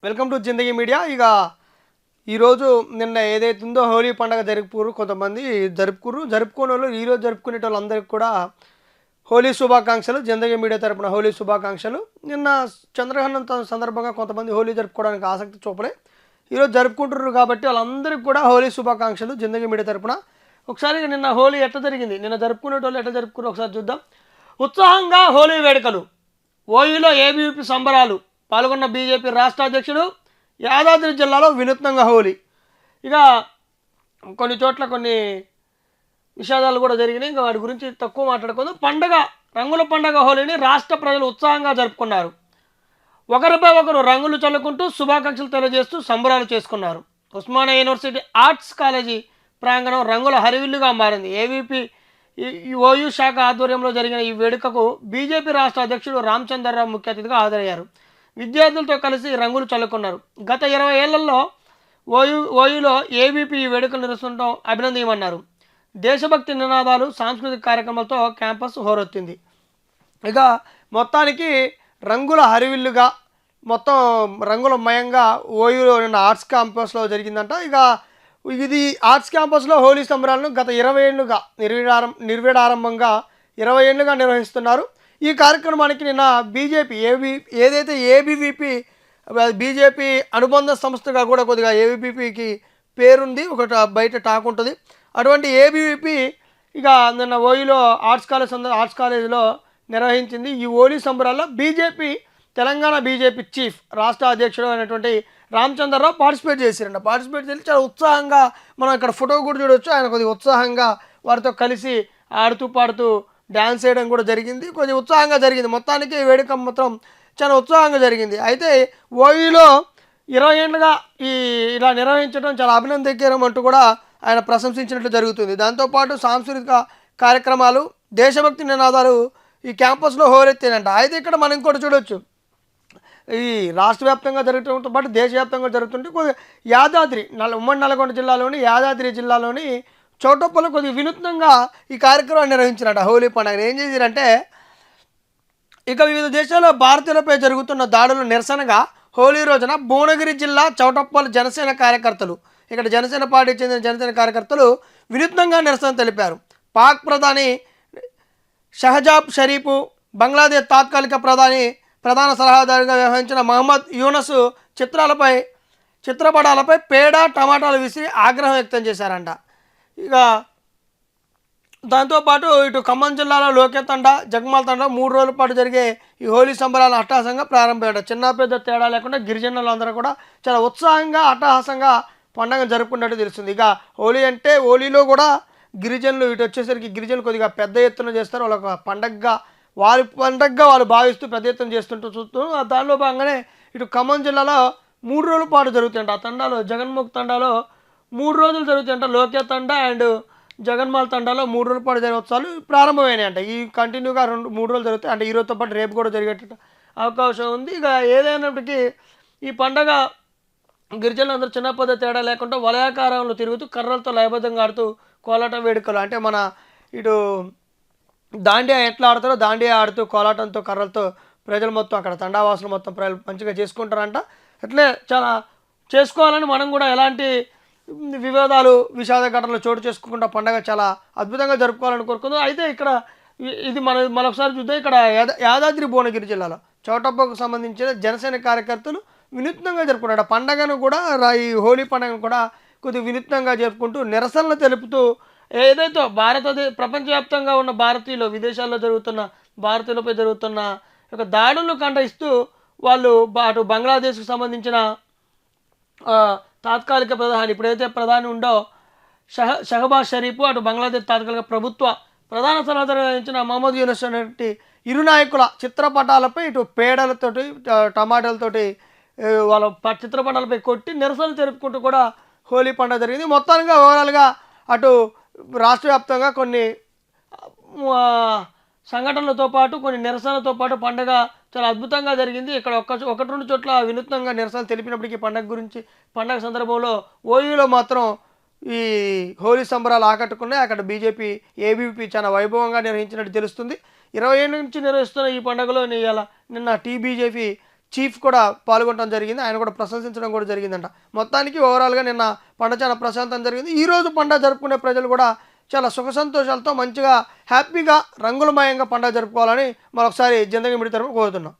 Welcome to Zindagi media. ఇక ఈరోజు నిన్న ఏదైతుందో హోలీ పండుగ జరుపుకోరు, కొంతమంది జరుపుకోని వాళ్ళు ఈరోజు జరుపుకునే వాళ్ళందరికీ కూడా హోలీ శుభాకాంక్షలు. జిందగీ మీడియా తరపున హోలీ శుభాకాంక్షలు. నిన్న చంద్రగ్రహణం సందర్భంగా కొంతమంది హోలీ జరుపుకోవడానికి ఆసక్తి చూపలే, ఈరోజు జరుపుకుంటున్నారు కాబట్టి వాళ్ళందరికీ కూడా హోలీ శుభాకాంక్షలు జిందగీ మీడియా తరపున. ఒకసారి నిన్న హోలీ ఎట్లా జరిగింది, నిన్న జరుపుకునే వాళ్ళు ఎట్లా జరుపుకున్నారు ఒకసారి చూద్దాం. ఉత్సాహంగా హోలీ వేడుకలు, ఓయూలో ఏబీవీపీ సంబరాలు, పాల్గొన్న బీజేపీ రాష్ట్ర అధ్యక్షుడు. యాదాద్రి జిల్లాలో వినూత్నంగా హోలీ. ఇక కొన్ని చోట్ల కొన్ని విషాదాలు కూడా జరిగినాయి, ఇంకా వాటి గురించి తక్కువ మాట్లాడుకుందాం. రంగుల పండుగ హోలీని రాష్ట్ర ప్రజలు ఉత్సాహంగా జరుపుకున్నారు. ఒకరిపై ఒకరు రంగులు చల్లుకుంటూ శుభాకాంక్షలు తెలియజేస్తూ సంబరాలు చేసుకున్నారు. ఉస్మానియా యూనివర్సిటీ ఆర్ట్స్ కాలేజీ ప్రాంగణం రంగుల హరివిల్లుగా మారింది. ఏవీపీ ఓయూ శాఖ ఆధ్వర్యంలో జరిగిన ఈ వేడుకకు బీజేపీ రాష్ట్ర అధ్యక్షుడు రామచంద్రరావు ముఖ్య అతిథిగా హాజరయ్యారు. విద్యార్థులతో కలిసి రంగులు చల్లుకున్నారు. గత 20 ఏళ్లలో ఓయూలో ఏబీపీ ఈ వేడుకలు నిర్వహించడం అభినందనీయమన్నారు. దేశభక్తి నినాదాలు, సాంస్కృతిక కార్యక్రమాలతో క్యాంపస్ హోరెత్తింది. ఇక మొత్తానికి రంగుల హరివిల్లుగా, మొత్తం రంగులమయంగా ఓయూలో నిన్న ఆర్ట్స్ క్యాంపస్లో జరిగిందంట. ఇక ఇది ఆర్ట్స్ క్యాంపస్లో హోలీ సంబరాలను గత 20 ఏళ్ళుగా నిర్విడారంభంగా 20 ఏళ్ళుగా నిర్వహిస్తున్నారు. ఈ కార్యక్రమానికి నిన్న బీజేపీ ఏదైతే ఏబీవీపీ బీజేపీ అనుబంధ సంస్థగా కూడా కొద్దిగా ఏబీవీపీకి పేరుంది, ఒకటి బయట టాక్ ఉంటుంది. అటువంటి ఏబీవీపీ ఇక నిన్న ఓయూలో ఆర్ట్స్ కాలేజీలో నిర్వహించింది. ఈ హోలీ సంబరాల్లో తెలంగాణ బీజేపీ చీఫ్ రాష్ట్ర అధ్యక్షుడు అయినటువంటి రామచంద్రరావు పార్టిసిపేట్ చేసి చాలా ఉత్సాహంగా, మనం ఇక్కడ ఫోటో కూడా చూడవచ్చు. ఆయన కొద్దిగా ఉత్సాహంగా వారితో కలిసి ఆడుతూ పాడుతూ డ్యాన్స్ చేయడం కూడా జరిగింది. కొంచెం ఉత్సాహంగా జరిగింది. మొత్తానికి వేడుక మొత్తం చాలా ఉత్సాహంగా జరిగింది. అయితే ఓయూలో 20 ఏళ్ళుగా ఇలా నిర్వహించడం చాలా అభినందనీయం అంటూ కూడా ఆయన ప్రశంసించినట్లు జరుగుతుంది. దాంతోపాటు సాంస్కృతిక కార్యక్రమాలు, దేశభక్తి నినాదాలు ఈ క్యాంపస్లో హోరెత్తినంట. అయితే ఇక్కడ మనం ఇంకోటి చూడవచ్చు, ఈ రాష్ట్ర వ్యాప్తంగా జరుగుతుంతో పాటు దేశవ్యాప్తంగా జరుగుతుంటే కొద్దిగా ఉమ్మడి నల్గొండ జిల్లాలోని యాదాద్రి జిల్లాలోని చౌటప్పలో కొద్దిగా వినూత్నంగా ఈ కార్యక్రమాన్ని నిర్వహించినట్ట. హోలీ పండుగను ఏం చేశారంటే, ఇక వివిధ దేశాల్లో భారతీయులపై జరుగుతున్న దాడులు నిరసనగా హోలీ రోజున భువనగిరి జిల్లా చౌటప్పల్ జనసేన కార్యకర్తలు, ఇక్కడ జనసేన పార్టీకి చెందిన జనసేన కార్యకర్తలు వినూత్నంగా నిరసన తెలిపారు. పాక్ ప్రధాని షహజాబ్ షరీఫ్, బంగ్లాదేశ్ తాత్కాలిక ప్రధాన సలహాదారుగా వ్యవహరించిన మహమ్మద్ యూనస్ చిత్రపటాలపై పేడ, టమాటాలు విసిరి ఆగ్రహం వ్యక్తం చేశారంట. ఇక దాంతోపాటు ఇటు ఖమ్మం జిల్లాలో లోకేతండ, జగమాల్ తండ 3 రోజుల పాటు జరిగే ఈ హోలీ సంబరాలు అట్టహాసంగా ప్రారంభమయ్యాడు. చిన్న పెద్ద తేడా లేకుండా గిరిజనులు అందరూ కూడా చాలా ఉత్సాహంగా అట్టహాసంగా పండుగ జరుపుకున్నట్టు తెలుస్తుంది. ఇక హోలీలో కూడా గిరిజనులు ఇటు వచ్చేసరికి గిరిజనులు కొద్దిగా పెద్ద ఎత్తున చేస్తారు. వాళ్ళ పండగగా వాళ్ళు భావిస్తూ పెద్ద ఎత్తున చేస్తుంటూ చూస్తూ, దానిలో భాగంగానే ఇటు ఖమ్మం జిల్లాలో 3 రోజుల పాటు జరుగుతుంట. ఆ తండాలో జగన్ముఖ్ తండాలో 3 రోజులు జరుగుతాయంట. లోకే తండా అండ్ జగన్మాల్ తండాలో 3 రోజుల పాటు జరిగే ఉత్సవాలు ప్రారంభమైనాయంట. ఈ కంటిన్యూగా 3 రోజులు జరుగుతాయి. అంటే ఈరోజుతో పాటు రేపు కూడా జరిగేట అవకాశం ఉంది. ఇక ఏదైనప్పటికీ ఈ పండగ గిరిజనులు అందరూ చిన్న పెద్ద తేడా లేకుండా వలయాకారంలో తిరుగుతూ కర్రలతో లయబద్ధంగా ఆడుతూ కోలాటం వేడుకలు, అంటే మన ఇటు దాండియా ఎట్లా ఆడతారో దాండియా ఆడుతూ కోలాటంతో కర్రలతో ప్రజలు మొత్తం అక్కడ తండావాసులు మొత్తం ప్రజలు మంచిగా చేసుకుంటారంట. అట్లే చాలా చేసుకోవాలని మనం కూడా ఎలాంటి విషాద ఘటనలు చోటు చేసుకోకుండా పండగ చాలా అద్భుతంగా జరుపుకోవాలని కోరుకుందాం. అయితే ఇక్కడ ఇది మరొకసారి చూద్దాం. ఇక్కడ యాదాద్రి భువనగిరి జిల్లాలో చౌటప్పకు సంబంధించిన జనసేన కార్యకర్తలు వినూత్నంగా జరుపుకున్నాడు. పండగను కూడా ఈ హోలీ పండుగను కూడా కొద్దిగా వినూత్నంగా జరుపుకుంటూ నిరసనలు తెలుపుతూ, ఏదైతే ప్రపంచవ్యాప్తంగా ఉన్న భారతీయులు, విదేశాల్లో జరుగుతున్న భారతీయులపై జరుగుతున్న ఒక దాడులను ఖండిస్తూ వాళ్ళు అటు బంగ్లాదేశ్కు సంబంధించిన తాత్కాలిక ప్రధాని, ఇప్పుడైతే ప్రధాని ఉండో షహబాజ్ షరీఫ్, అటు బంగ్లాదేశ్ తాత్కాలిక ప్రభుత్వ ప్రధాన సలహాదారు వహించిన మహమ్మద్ యూనస్ అనేటువంటి ఇరు నాయకుల చిత్రపటాలపై ఇటు పేడలతోటి టమాటాలతోటి వాళ్ళ చిత్రపటాలపై కొట్టి నిరసన తెలుపుకుంటూ కూడా హోలీ పండుగ జరిగింది. మొత్తానికి ఓవరాల్గా అటు రాష్ట్ర వ్యాప్తంగా కొన్ని సంఘటనలతో పాటు కొన్ని నిరసనలతో పాటు పండుగ చాలా అద్భుతంగా జరిగింది. ఇక్కడ 1-2 చోట్ల వినూత్నంగా నిరసనలు తెలిపినప్పటికీ పండుగ సందర్భంలో ఓయూలో మాత్రం ఈ హోలీ సంబరాలు ఆకట్టుకున్నాయి. అక్కడ బీజేపీ ఏబీవీపీ చాలా వైభవంగా నిర్వహించినట్టు తెలుస్తుంది. 20 ఏళ్ళ నుంచి నిర్వహిస్తున్న ఈ పండుగలో నిన్న టీబీజేపీ చీఫ్ కూడా పాల్గొనడం జరిగింది. ఆయన కూడా ప్రశంసించడం కూడా జరిగిందంట. మొత్తానికి ఓవరాల్‌గా నిన్న పండగ చాలా ప్రశాంతంగా జరిగింది. ఈరోజు పండగ జరుపుకునే ప్రజలు కూడా చాలా సుఖ సంతోషాలతో మంచిగా హ్యాపీగా రంగులమయంగా పండగ జరుపుకోవాలని మరొకసారి జిందగీ మిడి తరపున కోరుతున్నాం.